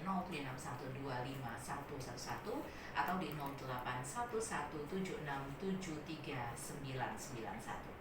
076125111 atau di 081176739991.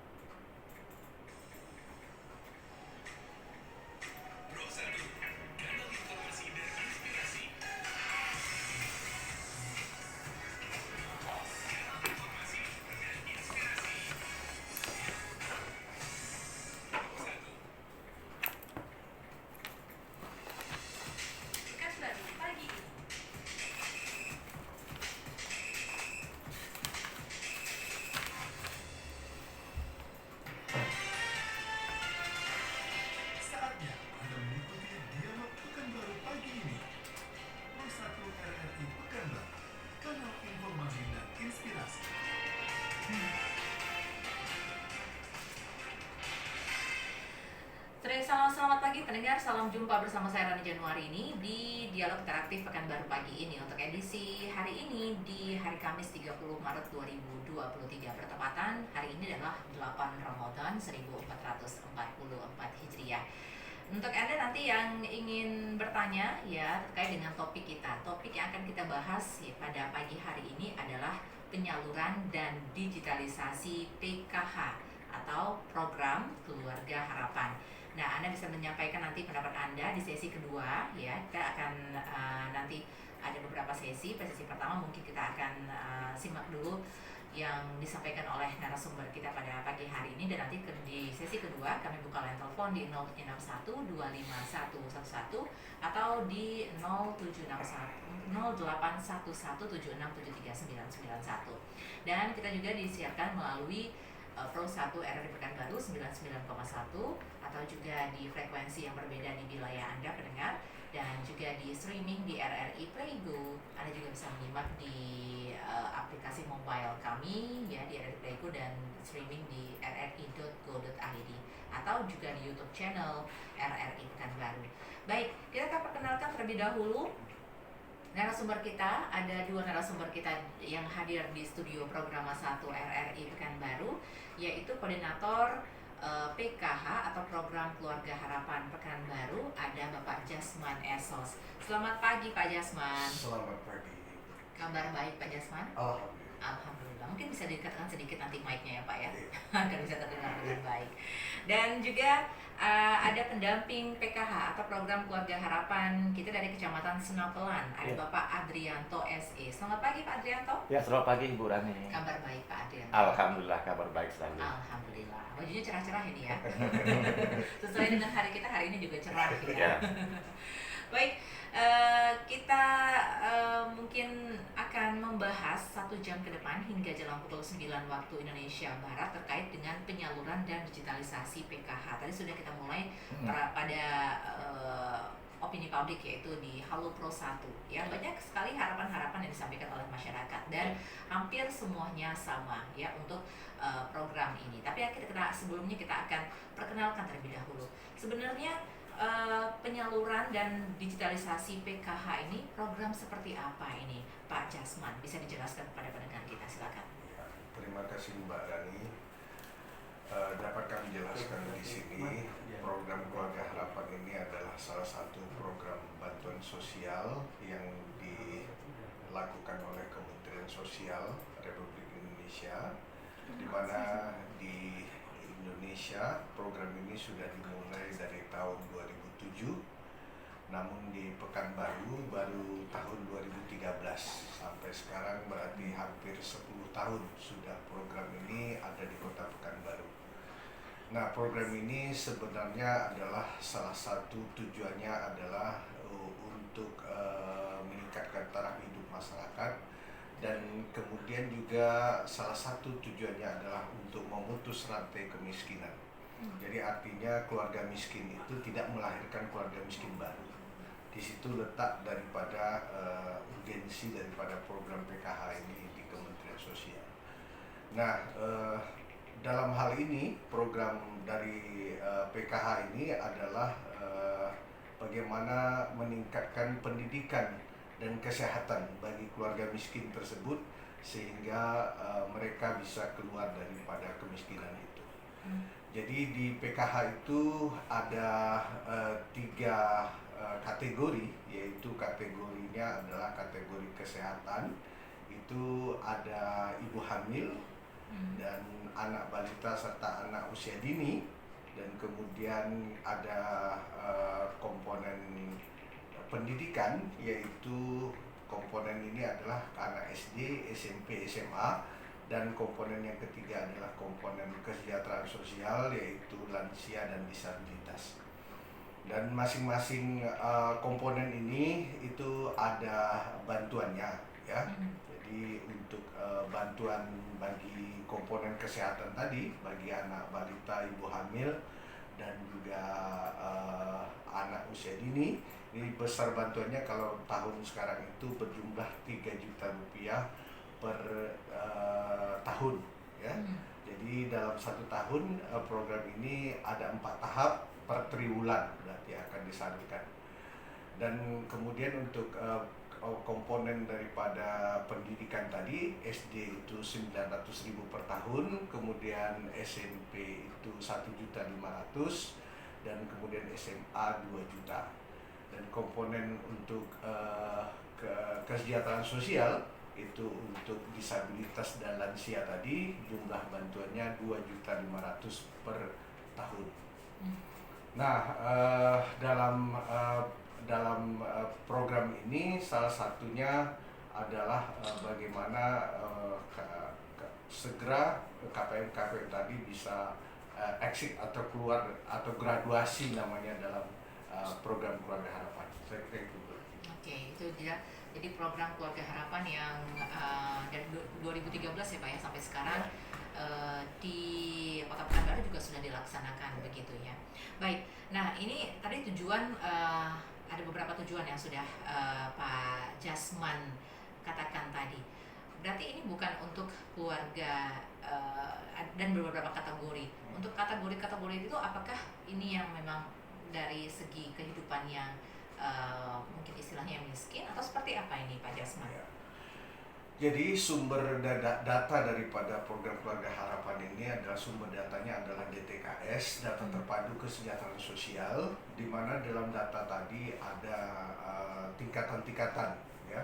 Selamat pagi pendengar, salam jumpa bersama saya Rani Januari ini di Dialog Interaktif Pekanbaru pagi ini. Untuk edisi hari ini di hari Kamis 30 Maret 2023 bertepatan hari ini adalah 8 Ramadan 1444 Hijriah. Untuk Anda nanti yang ingin bertanya ya terkait dengan topik kita, topik yang akan kita bahas ya, pada pagi hari ini adalah penyaluran dan digitalisasi PKH atau Program Keluarga Harapan. Nah, Anda bisa menyampaikan nanti pendapat Anda di sesi kedua ya. Kita akan nanti ada beberapa sesi. Pada sesi pertama mungkin kita akan simak dulu yang disampaikan oleh narasumber kita pada pagi hari ini, dan nanti di sesi kedua kami buka line telepon di 06125111 atau di 081176739991. Dan kita juga disiarkan melalui Pro 1 RRI Pekanbaru 99,1 atau juga di frekuensi yang berbeda di wilayah Anda pendengar, dan juga di streaming di RRI Playgo. Anda juga bisa menyimak di aplikasi mobile kami ya di RRI Playgo dan streaming di rri.go.id atau juga di YouTube channel RRI Pekanbaru. Baik, kita akan perkenalkan terlebih dahulu narasumber kita. Ada dua narasumber kita yang hadir di studio program 1 RRI Pekanbaru, yaitu koordinator PKH atau Program Keluarga Harapan Pekanbaru, ada Bapak Jasman Esos. Selamat pagi Pak Jasman. Selamat pagi. Kabar baik Pak Jasman? Alhamdulillah. Alhamdulillah. Mungkin bisa didekatkan sedikit nanti mic-nya ya Pak ya, agar bisa terdengar dengan baik. Dan juga ada pendamping PKH atau Program Keluarga Harapan kita dari Kecamatan Senapelan, ada Bapak Adrianto SE. Selamat pagi Pak Adrianto. Ya, selamat pagi Ibu Rani. Kabar baik Pak Adrianto? Alhamdulillah, kabar baik selalu. Alhamdulillah. Bajunya cerah-cerah ini ya. Sesuai dengan hari kita hari ini juga cerah ya. Ya. Baik, kita mungkin akan membahas 1 jam ke depan hingga jelang pukul 9 waktu Indonesia Barat terkait dengan penyaluran dan digitalisasi PKH. Tadi sudah kita mulai pada opini publik, yaitu di Halo Pro 1 ya. Banyak sekali harapan-harapan yang disampaikan oleh masyarakat dan hampir semuanya sama ya untuk program ini. Tapi sebelumnya kita akan perkenalkan terlebih dahulu. Sebenarnya penyaluran dan digitalisasi PKH ini program seperti apa ini Pak Jasman? Bisa dijelaskan kepada pendengar kita, silakan. Ya, terima kasih Mbak Rani. Dapat kami jelaskan di sini, program Keluarga Harapan ini adalah salah satu program bantuan sosial yang dilakukan oleh Kementerian Sosial Republik Indonesia, di mana di Indonesia program ini sudah dimulai dari tahun 2007, namun di Pekanbaru baru tahun 2013. Sampai sekarang berarti hampir 10 tahun sudah program ini ada di Kota Pekanbaru. Nah, program ini sebenarnya adalah salah satu tujuannya adalah untuk meningkatkan taraf hidup masyarakat, dan kemudian juga salah satu tujuannya adalah untuk memutus rantai kemiskinan. Jadi artinya keluarga miskin itu tidak melahirkan keluarga miskin baru. Di situ letak daripada urgensi daripada program PKH ini di Kementerian Sosial. Nah, dalam hal ini program dari PKH ini adalah bagaimana meningkatkan pendidikan dan kesehatan bagi keluarga miskin tersebut sehingga mereka bisa keluar daripada kemiskinan itu. Jadi di PKH itu ada tiga kategori, yaitu kategorinya adalah kategori kesehatan. Itu ada ibu hamil dan anak balita serta anak usia dini, dan kemudian ada komponen pendidikan, yaitu komponen ini adalah anak SD, SMP, SMA, dan komponen yang ketiga adalah komponen kesejahteraan sosial, yaitu lansia dan disabilitas. Dan masing-masing komponen ini itu ada bantuannya, ya. Jadi untuk bantuan bagi komponen kesehatan tadi, bagi anak balita, ibu hamil, dan juga anak usia dini, ini besar bantuannya kalau tahun sekarang itu berjumlah 3 juta rupiah per tahun, ya. Jadi dalam 1 tahun program ini ada 4 tahap per triwulan berarti akan disalurkan. Dan kemudian untuk komponen daripada pendidikan tadi, SD itu 900.000 per tahun, kemudian SMP itu 1.500.000, dan kemudian SMA 2 juta. Dan komponen untuk kesejahteraan sosial itu untuk disabilitas dan lansia tadi, jumlah bantuannya 2.500.000 per tahun. Nah, dalam program ini salah satunya adalah bagaimana segera KPM tadi bisa exit atau keluar atau graduasi namanya dalam program Keluarga Harapan. Saya kira itu. Oke, itu dia. Jadi program Keluarga Harapan yang dari 2013 ya Pak ya sampai sekarang di Kota Pekanbaru juga sudah dilaksanakan begitu ya. Baik, nah ini tadi tujuan ada beberapa tujuan yang sudah Pak Jasman katakan tadi. Berarti ini bukan untuk keluarga dan beberapa kategori. Untuk kategori-kategori itu apakah ini yang memang dari segi kehidupan yang mungkin istilahnya miskin atau seperti apa ini Pak Jasman? Ya. Jadi sumber data daripada program Keluarga Harapan ini adalah sumber datanya adalah DTKS, data terpadu kesejahteraan sosial, di mana dalam data tadi ada tingkatan-tingkatan, ya.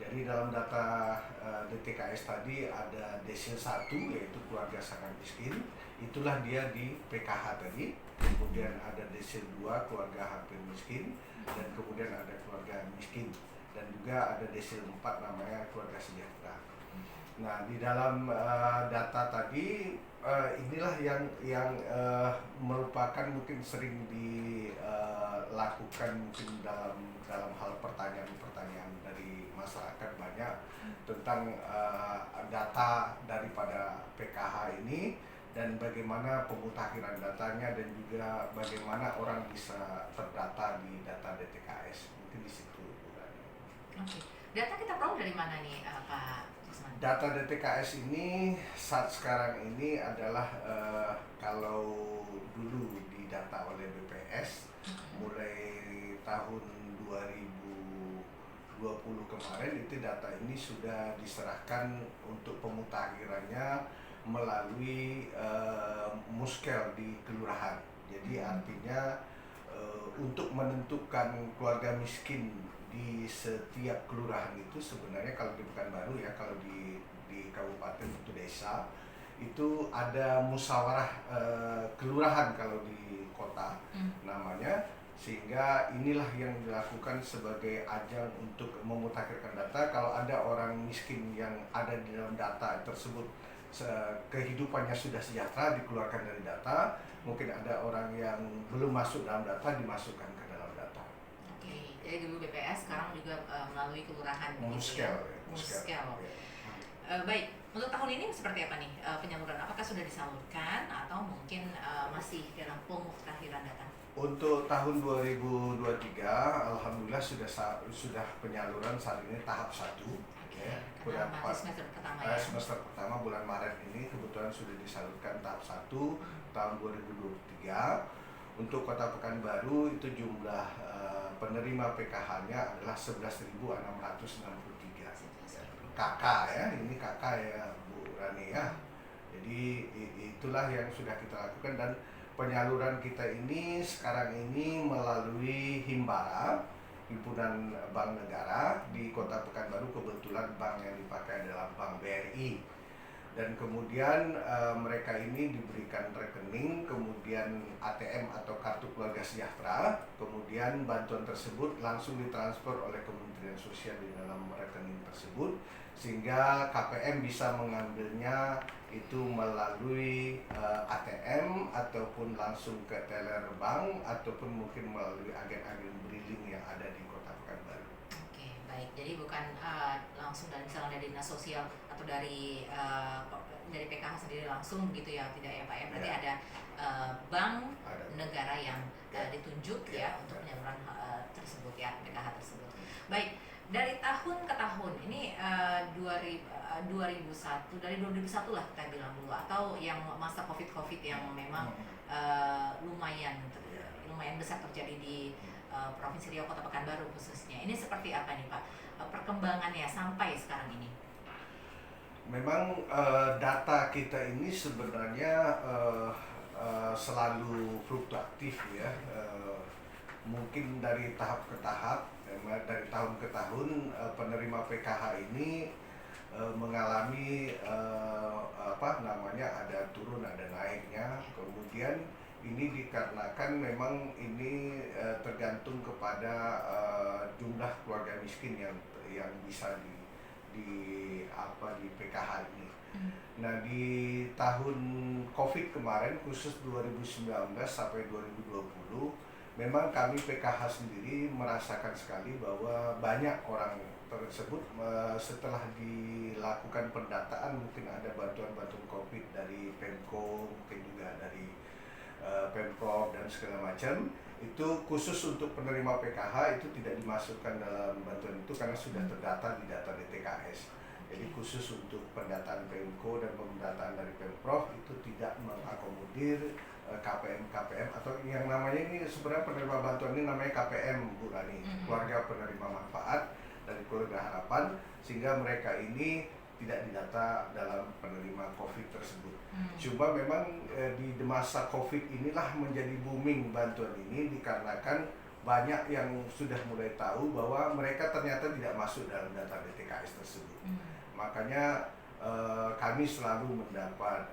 Jadi dalam data DTKS tadi ada desil 1 yaitu keluarga sangat miskin, itulah dia di PKH tadi. Kemudian ada desil 2 keluarga hampir miskin, dan kemudian ada keluarga miskin, dan juga ada desil 4 namanya keluarga sejahtera. Nah, di dalam data tadi inilah yang merupakan mungkin sering dilakukan mungkin dalam hal pertanyaan-pertanyaan dari masyarakat banyak tentang data daripada PKH ini dan bagaimana pemutakhiran datanya dan juga bagaimana orang bisa terdata di data DTKS. Mungkin di situ. Oke. Data kita perlu dari mana nih Pak Jasman? Data DTKS ini saat sekarang ini adalah kalau dulu didata oleh BPS mulai tahun 2020 kemarin, itu data ini sudah diserahkan untuk pemutakhirannya melalui muskel di kelurahan. Jadi artinya untuk menentukan keluarga miskin di setiap kelurahan itu sebenarnya kalau di Pekanbaru ya, kalau di kabupaten itu desa itu ada musyawarah kelurahan kalau di kota namanya, sehingga inilah yang dilakukan sebagai ajang untuk memutakhirkan data. Kalau ada orang miskin yang ada di dalam data tersebut kehidupannya sudah sejahtera, dikeluarkan dari data. Mungkin ada orang yang belum masuk dalam data, dimasukkan ke dalam data. Oke, jadi dulu BPS, sekarang juga melalui kelurahan. Muskel. Baik, untuk tahun ini seperti apa nih penyaluran? Apakah sudah disalurkan atau mungkin masih dalam pemutakhiran data? Untuk tahun 2023, alhamdulillah sudah penyaluran saat ini tahap 1. Ya, semester pertama ya. Semester pertama bulan Maret ini kebetulan sudah disalurkan tahap 1 tahun 2023. Untuk Kota Pekanbaru itu jumlah penerima PKH-nya adalah 11.663. KK ya, ini KK ya Bu Rani ya. Jadi itulah yang sudah kita lakukan, dan penyaluran kita ini sekarang ini melalui Himbara, Himpunan Bank Negara di Kota Pekanbaru. Kebetulan bank yang dipakai adalah Bank BRI, dan kemudian mereka ini diberikan rekening, kemudian ATM atau kartu keluarga sejahtera, kemudian bantuan tersebut langsung ditransfer oleh Kementerian Sosial di dalam rekening tersebut, sehingga KPM bisa mengambilnya itu melalui ATM ataupun langsung ke teller bank ataupun mungkin melalui agen-agen briling yang ada di Kota Pekanbaru. Oke, baik. Jadi bukan langsung dari misalnya dari dinas sosial atau dari PKH sendiri langsung begitu ya, tidak ya Pak ya? Berarti Ya. ada bank Ada. negara yang Ya. ditunjuk Ya. ya untuk penyaluran tersebut ya, PKH tersebut. Baik, dari tahun ke tahun ini 2001, dari 2001 lah kita bilang dulu, atau yang masa COVID yang memang lumayan besar terjadi di Provinsi Riau Kota Pekanbaru khususnya. Ini seperti apa nih Pak perkembangannya sampai sekarang ini? Memang data kita ini sebenarnya selalu fluktuatif ya, mungkin dari tahap ke tahap, dari tahun ke tahun penerima PKH ini mengalami ada turun ada naiknya. Kemudian ini dikarenakan memang ini tergantung kepada jumlah keluarga miskin yang bisa di PKH ini. Nah, di tahun COVID kemarin, khusus 2019 sampai 2020, memang kami PKH sendiri merasakan sekali bahwa banyak orang tersebut setelah dilakukan pendataan, mungkin ada bantuan-bantuan COVID dari Pemko, mungkin juga dari Pemprov dan segala macam, itu khusus untuk penerima PKH itu tidak dimasukkan dalam bantuan itu karena sudah terdata di data DTKS. Jadi khusus untuk pendataan Pemko dan pendataan dari Pemprov itu tidak mengakomodir KPM atau yang namanya ini sebenarnya penerima bantuan ini namanya KPM, Bu Rani, keluarga penerima manfaat dari keluarga harapan, sehingga mereka ini tidak didata dalam penerima COVID tersebut. Cuma memang di masa COVID inilah menjadi booming bantuan ini dikarenakan banyak yang sudah mulai tahu bahwa mereka ternyata tidak masuk dalam data DTKS tersebut. Makanya kami selalu mendapat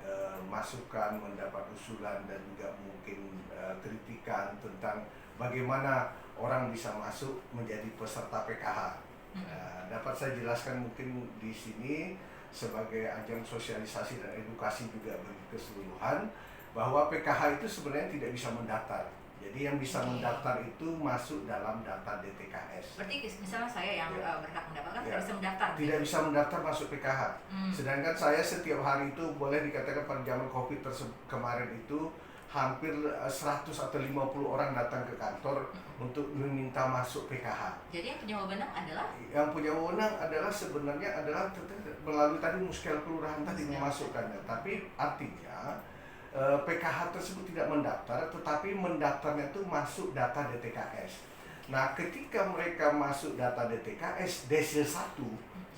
masukan, mendapat usulan dan juga mungkin kritikan tentang bagaimana orang bisa masuk menjadi peserta PKH. Dapat saya jelaskan mungkin di sini sebagai ajang sosialisasi dan edukasi juga bagi keseluruhan bahwa PKH itu sebenarnya tidak bisa mendaftar. Jadi yang bisa mendaftar itu masuk dalam data DTKS. Berarti misalnya saya yang berhak mendapatkan tidak Ya. bisa mendaftar? Tidak bisa mendaftar masuk PKH. Sedangkan saya setiap hari itu boleh dikatakan pada zaman COVID kemarin itu hampir 100 atau 50 orang datang ke kantor untuk meminta masuk PKH. Jadi yang punya wewenang adalah? Yang punya wewenang adalah sebenarnya adalah melalui tadi muskel kelurahan tadi memasukkannya. Tapi artinya PKH tersebut tidak mendaftar, tetapi mendaftarnya itu masuk data DTKS. Nah, ketika mereka masuk data DTKS, desil 1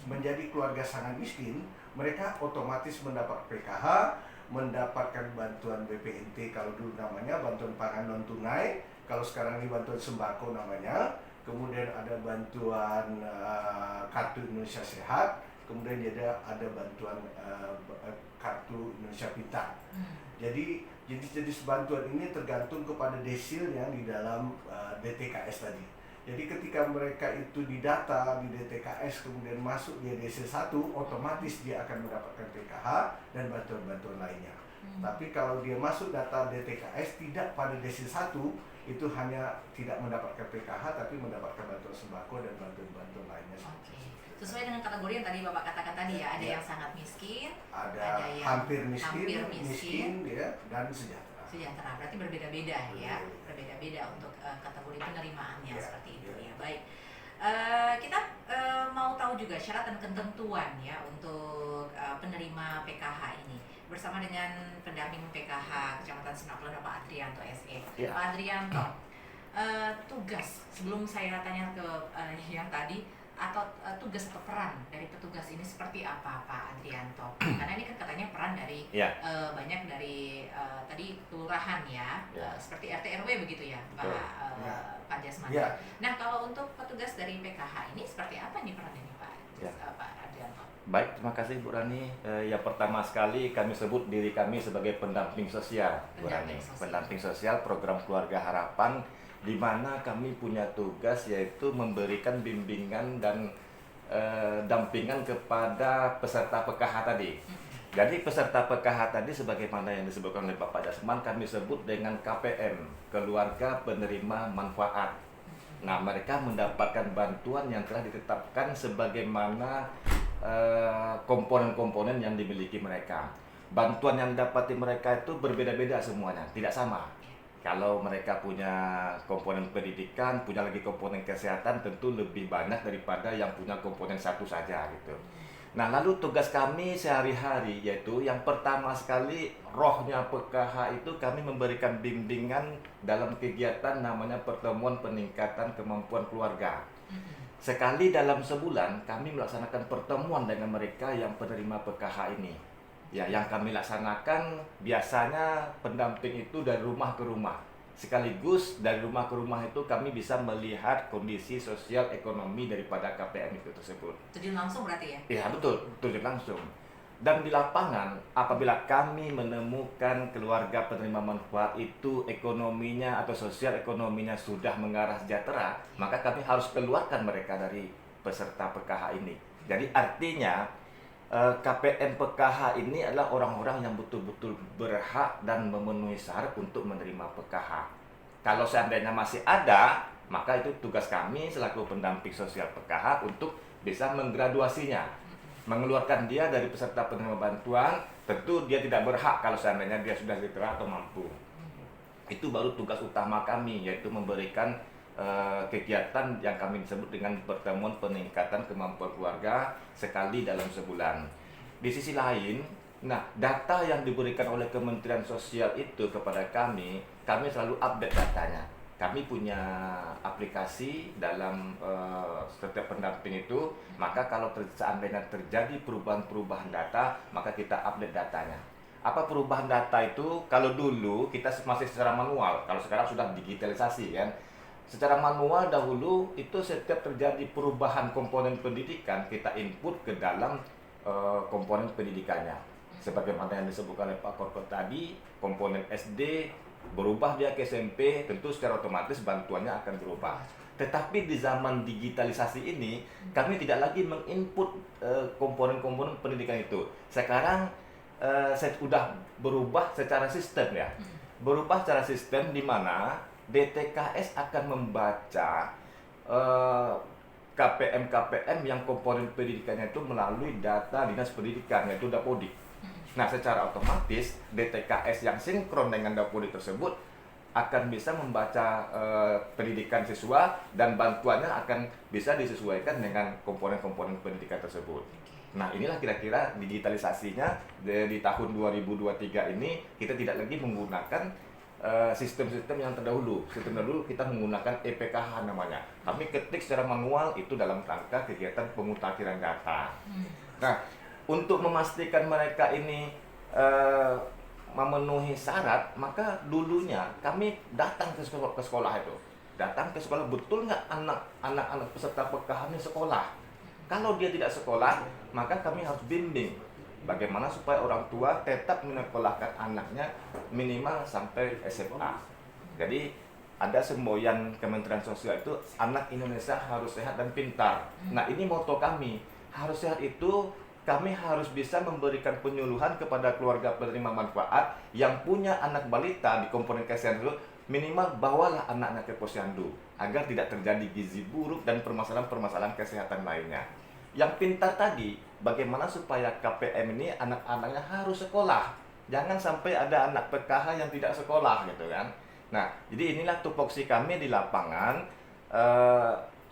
menjadi keluarga sangat miskin, mereka otomatis mendapat PKH, mendapatkan bantuan BPNT kalau dulu namanya bantuan pangan non tunai, kalau sekarang ini bantuan sembako namanya, kemudian ada bantuan kartu Indonesia Sehat, kemudian ada bantuan kartu Indonesia Pintar. Jadi jenis bantuan ini tergantung kepada desilnya di dalam DTKS tadi. Jadi ketika mereka itu didata di DTKS kemudian masuk di desil 1, otomatis dia akan mendapatkan PKH dan bantuan-bantuan lainnya. Tapi kalau dia masuk data DTKS tidak pada desil 1, itu hanya tidak mendapatkan PKH tapi mendapatkan bantuan sembako dan bantuan-bantuan lainnya. Sesuai dengan kategori yang tadi Bapak katakan tadi ya, ada yang sangat miskin, ada yang hampir miskin ya, dan sejahtera. Sejahtera, berarti berbeda-beda ya, berbeda-beda untuk kategori penerimaannya seperti itu ya. Baik, kita mau tahu juga syarat dan ketentuan ya untuk penerima PKH ini bersama dengan pendamping PKH Kecamatan Sinaplan Pak Adrianto SE. Pak Adrianto, tugas sebelum saya tanya ke yang tadi, atau tugas atau peran dari petugas ini seperti apa Pak Adrianto? Karena ini kan katanya peran dari banyak dari tadi kelurahan ya, seperti RT RW begitu ya Pak Jasmani. Nah kalau untuk petugas dari PKH ini seperti apa nih peran ini Pak Adrianto? Baik, terima kasih Bu Rani. Yang pertama sekali kami sebut diri kami sebagai pendamping sosial, Bu Rani. Pendamping sosial program Keluarga Harapan, di mana kami punya tugas yaitu memberikan bimbingan dan dampingan kepada peserta PKH tadi. Jadi peserta PKH tadi sebagaimana yang disebutkan oleh Bapak Jasman kami sebut dengan KPM, Keluarga Penerima Manfaat. Nah, mereka mendapatkan bantuan yang telah ditetapkan sebagaimana komponen-komponen yang dimiliki mereka. Bantuan yang didapati mereka itu berbeda-beda semuanya, tidak sama. Kalau mereka punya komponen pendidikan, punya lagi komponen kesehatan, tentu lebih banyak daripada yang punya komponen satu saja gitu. Nah, lalu tugas kami sehari-hari yaitu yang pertama sekali rohnya PKH itu kami memberikan bimbingan dalam kegiatan namanya pertemuan peningkatan kemampuan keluarga. Sekali dalam sebulan kami melaksanakan pertemuan dengan mereka yang penerima PKH ini. Ya, yang kami laksanakan biasanya pendamping itu dari rumah ke rumah. Sekaligus dari rumah ke rumah itu kami bisa melihat kondisi sosial ekonomi daripada KPM itu tersebut. Terjun langsung berarti ya? Iya betul, terjun langsung. Dan di lapangan apabila kami menemukan keluarga penerima manfaat itu ekonominya atau sosial ekonominya sudah mengarah sejahtera, maka kami harus keluarkan mereka dari peserta PKH ini. Jadi artinya KPM PKH ini adalah orang-orang yang betul-betul berhak dan memenuhi syarat untuk menerima PKH. Kalau seandainya masih ada, maka itu tugas kami selaku pendamping sosial PKH untuk bisa menggraduasinya, mengeluarkan dia dari peserta penerima bantuan. Tentu dia tidak berhak kalau seandainya dia sudah sejahtera atau mampu. Itu baru tugas utama kami, yaitu memberikan kegiatan yang kami sebut dengan pertemuan peningkatan kemampuan keluarga sekali dalam sebulan. Di sisi lain, data yang diberikan oleh Kementerian Sosial itu kepada kami selalu update datanya. Kami punya aplikasi dalam setiap pendamping itu, maka kalau seandainya terjadi perubahan-perubahan data, maka kita update datanya. Apa perubahan data itu? Kalau dulu kita masih secara manual, kalau sekarang sudah digitalisasi kan. Secara manual dahulu itu setiap terjadi perubahan komponen pendidikan kita input ke dalam komponen pendidikannya. Sebagaimana yang disebutkan oleh Pak Korkot tadi, komponen SD berubah dia ke SMP, tentu secara otomatis bantuannya akan berubah. Tetapi di zaman digitalisasi ini kami tidak lagi menginput komponen-komponen pendidikan itu. Sekarang saya sudah berubah secara sistem ya. Berubah secara sistem di mana DTKS akan membaca KPM-KPM yang komponen pendidikannya itu melalui data Dinas Pendidikan, yaitu Dapodik. Nah, secara otomatis DTKS yang sinkron dengan Dapodik tersebut akan bisa membaca pendidikan siswa dan bantuannya akan bisa disesuaikan dengan komponen-komponen pendidikan tersebut. Nah, inilah kira-kira digitalisasinya di tahun 2023 ini kita tidak lagi menggunakan sistem-sistem yang terdahulu. Sistem terdahulu kita menggunakan EPKH namanya. Kami ketik secara manual itu dalam rangka kegiatan pemutakhiran data. Nah, untuk memastikan mereka ini memenuhi syarat, maka dulunya kami datang ke sekolah itu. Datang ke sekolah, betul nggak anak-anak peserta PKH ini sekolah? Kalau dia tidak sekolah, maka kami harus bimbing bagaimana supaya orang tua tetap menyekolahkan anaknya minimal sampai SMA. Jadi ada semboyan Kementerian Sosial itu, anak Indonesia harus sehat dan pintar. Nah, ini moto kami. Harus sehat itu kami harus bisa memberikan penyuluhan kepada keluarga penerima manfaat yang punya anak balita di komponen kesehatan itu, minimal bawalah anaknya ke posyandu agar tidak terjadi gizi buruk dan permasalahan-permasalahan kesehatan lainnya. Yang pintar tadi, bagaimana supaya KPM ini anak-anaknya harus sekolah. Jangan sampai ada anak PKH yang tidak sekolah gitu kan. Nah, jadi inilah tupoksi kami di lapangan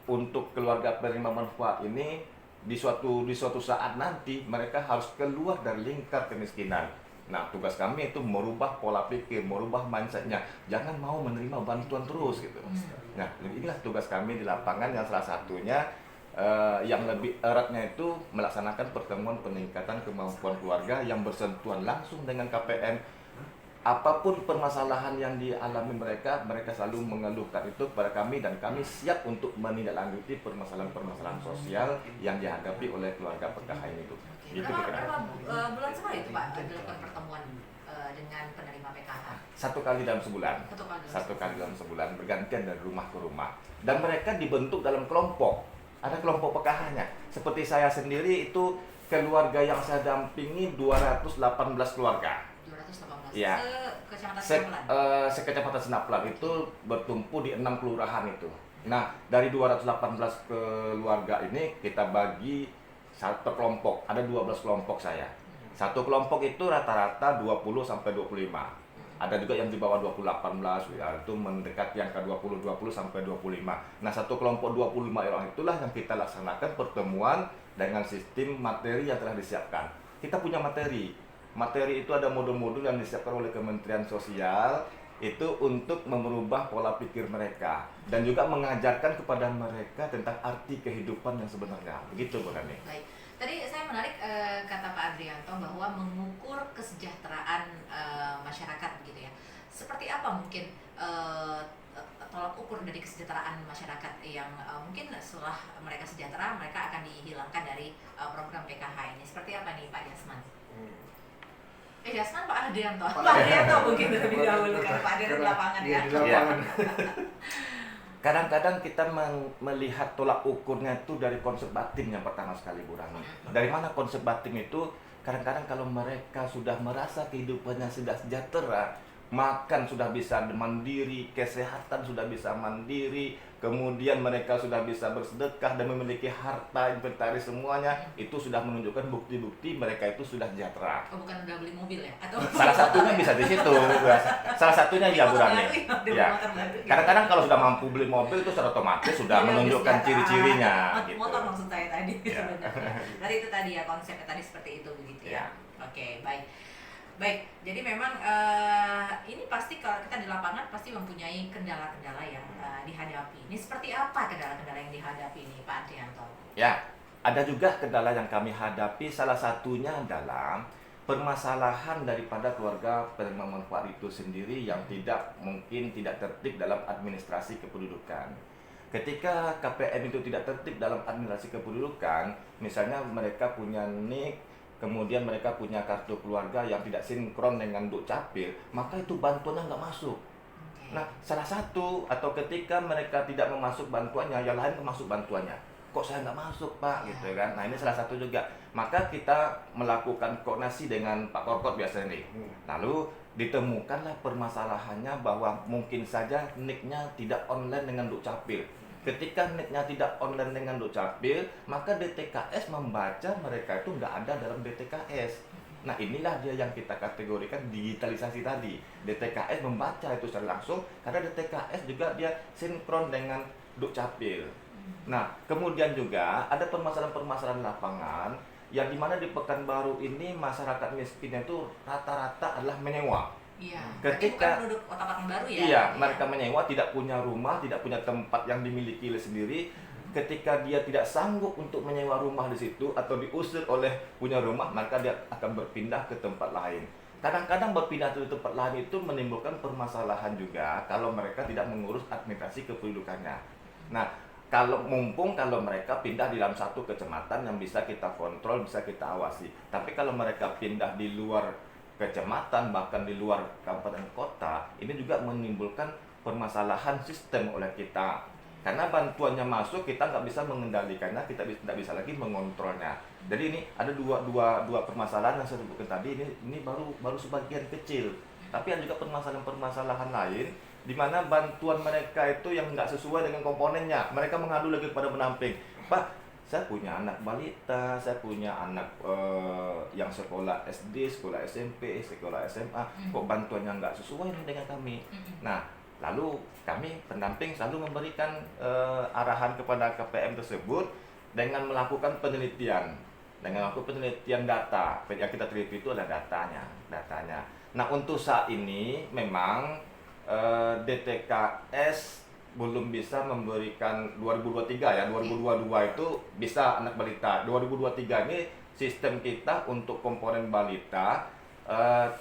untuk keluarga penerima manfaat ini di suatu saat nanti mereka harus keluar dari lingkar kemiskinan. Nah, tugas kami itu merubah pola pikir, merubah mindsetnya. Jangan mau menerima bantuan terus gitu. Nah, inilah tugas kami di lapangan yang salah satunya yang lebih eratnya itu melaksanakan pertemuan peningkatan kemampuan keluarga yang bersentuhan langsung dengan KPM. Apapun permasalahan yang dialami mereka selalu mengeluhkan itu kepada kami dan kami siap untuk menindaklanjuti permasalahan-permasalahan sosial yang dihadapi oleh keluarga PKH ini. Gitu Berapa bulan sekali itu Pak dilakukan pertemuan dengan penerima PKH? Satu kali dalam sebulan. Satu kali dalam sebulan, bergantian dari rumah ke rumah. Dan mereka dibentuk dalam kelompok. Ada kelompok PKH-nya. Seperti saya sendiri itu keluarga yang saya dampingi 218 keluarga. 218. Ya. Kecamatan Sinaplan. Sekecamatan Sinaplan itu bertumpu di 6 kelurahan itu. Nah, dari 218 keluarga ini kita bagi satu kelompok. Ada 12 kelompok saya. Satu kelompok itu rata-rata 20 sampai 25. Ada juga yang di bawah 20-18, ya, itu mendekati angka 20 sampai 25. Nah, satu kelompok 25 orang itulah yang kita laksanakan pertemuan dengan sistem materi yang telah disiapkan. Kita punya materi. Materi itu ada modul-modul yang disiapkan oleh Kementerian Sosial itu untuk merubah pola pikir mereka dan juga mengajarkan kepada mereka tentang arti kehidupan yang sebenarnya. Begitu, Bu Rani. Baik. Tadi saya menarik kata Pak Adrianto bahwa mengukur kesejahteraan masyarakat begitu ya. Seperti apa mungkin tolak ukur dari kesejahteraan masyarakat yang mungkin setelah mereka sejahtera mereka akan dihilangkan dari program PKH ini. Seperti apa nih Pak Jasman? Jasman Pak Adrianto. Pak Adrianto mungkin lebih dahulu karena Pak Adrianto di lapangan ya. Di lapangan. Kadang-kadang kita melihat tolak ukurnya itu dari konsep batin yang pertama sekali, Bu Rani. Dari mana konsep batin itu? Kadang-kadang kalau mereka sudah merasa kehidupannya sudah sejahtera, makan sudah bisa mandiri, kesehatan sudah bisa mandiri, kemudian mereka sudah bisa bersedekah dan memiliki harta inventaris semuanya, itu sudah menunjukkan bukti-bukti mereka itu sudah sejahtera. Oh, bukan udah beli mobil ya? Atau Salah satunya bisa di situ. Salah satunya ya, Bu Rani. Ya. Kadang-kadang kalau sudah mampu beli mobil itu secara otomatis sudah menunjukkan ciri-cirinya. Gitu. Motor maksud saya tadi Ya. sebenarnya. Tadi itu tadi ya konsepnya tadi seperti itu begitu ya. Oke, baik. Baik, jadi memang ini pasti kalau kita di lapangan pasti mempunyai kendala-kendala yang dihadapi. Ini seperti apa kendala-kendala yang dihadapi ini Pak Adrianto? Ya, ada juga kendala yang kami hadapi. Salah satunya adalah permasalahan daripada keluarga penerima manfaat itu sendiri yang mungkin tidak tertib dalam administrasi kependudukan. Ketika KPM itu tidak tertib dalam administrasi kependudukan, misalnya mereka punya NIK, kemudian mereka punya kartu keluarga yang tidak sinkron dengan Dukcapil, maka itu bantuannya nggak masuk. Nah, salah satu atau ketika mereka tidak memasuk bantuannya, yang lain masuk bantuannya. Kok saya nggak masuk, Pak? Gitu kan. Nah, ini salah satu juga. Maka kita melakukan koordinasi dengan Pak Korkot biasanya nih. Lalu ditemukanlah permasalahannya bahwa mungkin saja NIK-nya tidak online dengan Dukcapil. Ketika NIK-nya tidak online dengan Dukcapil, maka DTKS membaca mereka itu nggak ada dalam DTKS. Nah, inilah dia yang kita kategorikan digitalisasi tadi. DTKS membaca itu secara langsung, karena DTKS juga dia sinkron dengan Dukcapil. Nah, kemudian juga ada permasalahan-permasalahan lapangan, yang dimana di Pekanbaru ini masyarakat miskinnya itu rata-rata adalah menyewa. Iya, ketika bukan penduduk Kota Pekanbaru ya. Iya, mereka menyewa, tidak punya rumah, tidak punya tempat yang dimiliki sendiri. Ketika dia tidak sanggup untuk menyewa rumah di situ atau diusir oleh punya rumah, maka dia akan berpindah ke tempat lain. Kadang-kadang berpindah ke tempat lain itu menimbulkan permasalahan juga kalau mereka tidak mengurus administrasi kependudukannya. Nah, kalau mereka pindah di dalam satu kecamatan yang bisa kita kontrol, bisa kita awasi. Tapi kalau mereka pindah di luar kecamatan, bahkan di luar kabupaten kota, ini juga menimbulkan permasalahan sistem oleh kita. Karena bantuannya masuk, kita nggak bisa mengendalikannya, kita tidak bisa lagi mengontrolnya. Jadi ini ada dua permasalahan yang saya sebutkan tadi. Ini baru sebagian kecil. Tapi ada juga permasalahan lain, di mana bantuan mereka itu yang nggak sesuai dengan komponennya. Mereka mengadu lagi kepada pendamping, Pak, saya punya anak balita, saya punya anak yang sekolah SD, sekolah SMP, sekolah SMA, kok bantuannya nggak sesuai dengan kami. Nah, lalu kami pendamping selalu memberikan arahan kepada KPM tersebut dengan melakukan penelitian. Dengan melakukan penelitian data, yang kita teliti itu adalah datanya. Nah, untuk saat ini memang DTKS belum bisa memberikan 2023 ya, 2022 itu bisa anak balita. 2023 ini sistem kita untuk komponen balita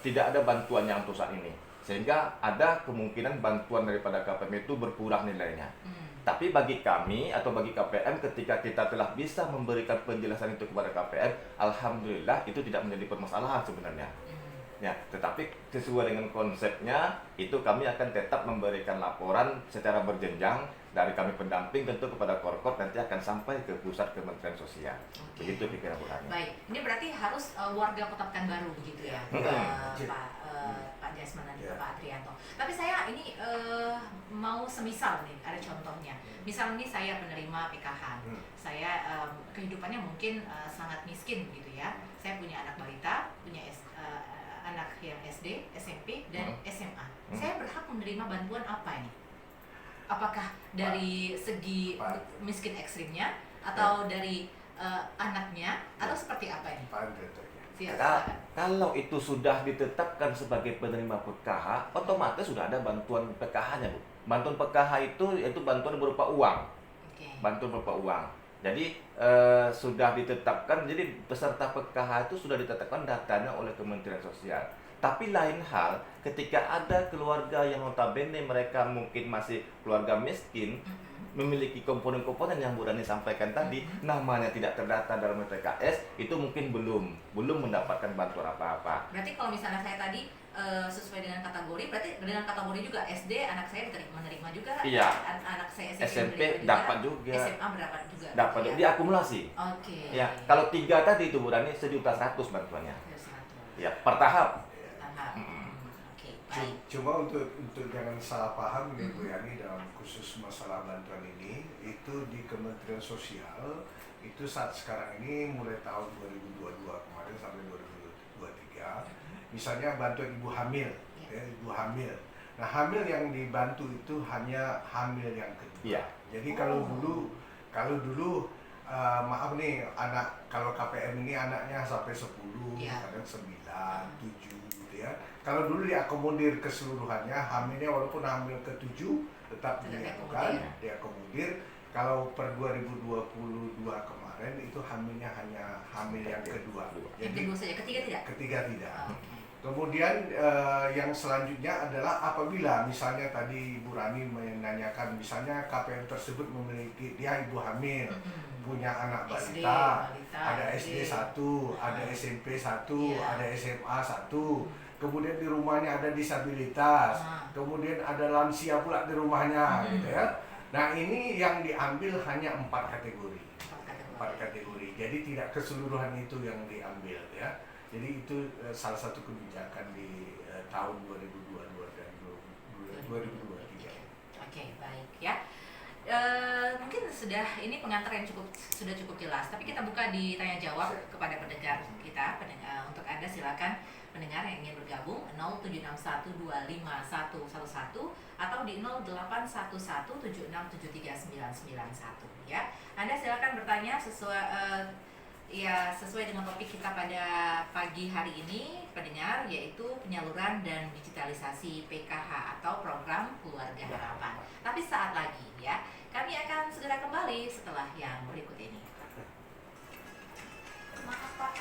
tidak ada bantuannya untuk saat ini. Sehingga ada kemungkinan bantuan daripada KPM itu berkurang nilainya. Tapi bagi kami atau bagi KPM ketika kita telah bisa memberikan penjelasan itu kepada KPM, alhamdulillah itu tidak menjadi permasalahan sebenarnya. Ya, tetapi sesuai dengan konsepnya itu kami akan tetap memberikan laporan secara berjenjang dari kami pendamping tentu kepada Korkot nanti akan sampai ke pusat Kementerian Sosial. Begitu pikiran Bu Rani. Baik, ini berarti harus warga Kota Pekanbaru begitu ya, Pak Desmond dan juga Pak Adrianto. Tapi saya ini mau semisal nih, ada contohnya. Misal nih saya penerima PKH, saya kehidupannya mungkin sangat miskin gitu ya. Saya punya anak balita, punya anak yang SD, SMP, dan SMA. Saya berhak menerima bantuan apa ini? Apakah dari segi miskin ekstrimnya, atau dari anaknya, atau seperti apa ini? Kalau itu sudah ditetapkan sebagai penerima PKH, otomatis sudah ada bantuan PKH-nya, Bu. Bantuan PKH itu yaitu bantuan berupa uang. Bantuan berupa uang. Jadi sudah ditetapkan, jadi peserta PKH itu sudah ditetapkan datanya oleh Kementerian Sosial. Tapi lain hal ketika ada keluarga yang notabene mereka mungkin masih keluarga miskin, memiliki komponen-komponen yang Bu Rani sampaikan tadi, namanya tidak terdata dalam TKS, itu mungkin belum mendapatkan bantuan apa-apa. Berarti kalau misalnya saya tadi sesuai dengan kategori, berarti dengan kategori juga SD anak saya menerima juga, iya. Anak saya SMP dapat juga, SMA berapa juga? Dapat juga, diakumulasi. Ya, kalau 3 tadi itu Bu Rani 1.100.000 bantuannya. Ya, per tahap. Cuma untuk jangan salah paham nih Bu Yani dalam khusus masalah bantuan ini, itu di Kementerian Sosial itu saat sekarang ini mulai tahun 2022 kemarin sampai 2023, misalnya bantuan ibu hamil, ya, ibu hamil. Nah, hamil yang dibantu itu hanya hamil yang kedua. Jadi kalau dulu maaf nih, kalau KPM ini anaknya sampai 10, kadang 9, 7 gitu ya. Kalau dulu diakomodir keseluruhannya, hamilnya walaupun hamil ke-7 tetap diakomodir. Kalau per 2022 kemarin itu hamilnya hanya hamil yang kedua. Yang kedua saja, ketiga tidak? Ketiga tidak. Kemudian yang selanjutnya adalah apabila misalnya tadi Bu Rani menanyakan, misalnya KPM tersebut memiliki, dia ibu hamil, punya anak balita, ada SD 1, ada SMP 1, ada SMA 1, kemudian di rumahnya ada disabilitas, kemudian ada lansia pula di rumahnya, gitu ya. Nah, ini yang diambil hanya 4 kategori. 4 kategori. Jadi tidak keseluruhan itu yang diambil ya. Jadi itu salah satu kebijakan di tahun 2022 dan 2023. Oke, baik ya. Mungkin ini pengantar yang sudah cukup jelas. Tapi kita buka di tanya jawab kepada pendengar kita. Untuk Anda silakan pendengar yang ingin bergabung 0761251111 atau di 081176739991 ya. Anda silakan bertanya sesuai dengan topik kita pada pagi hari ini, pendengar, yaitu penyaluran dan digitalisasi PKH atau program Keluarga Harapan. Tapi saat lagi ya, kami akan segera kembali setelah yang berikut ini. Maaf Pak.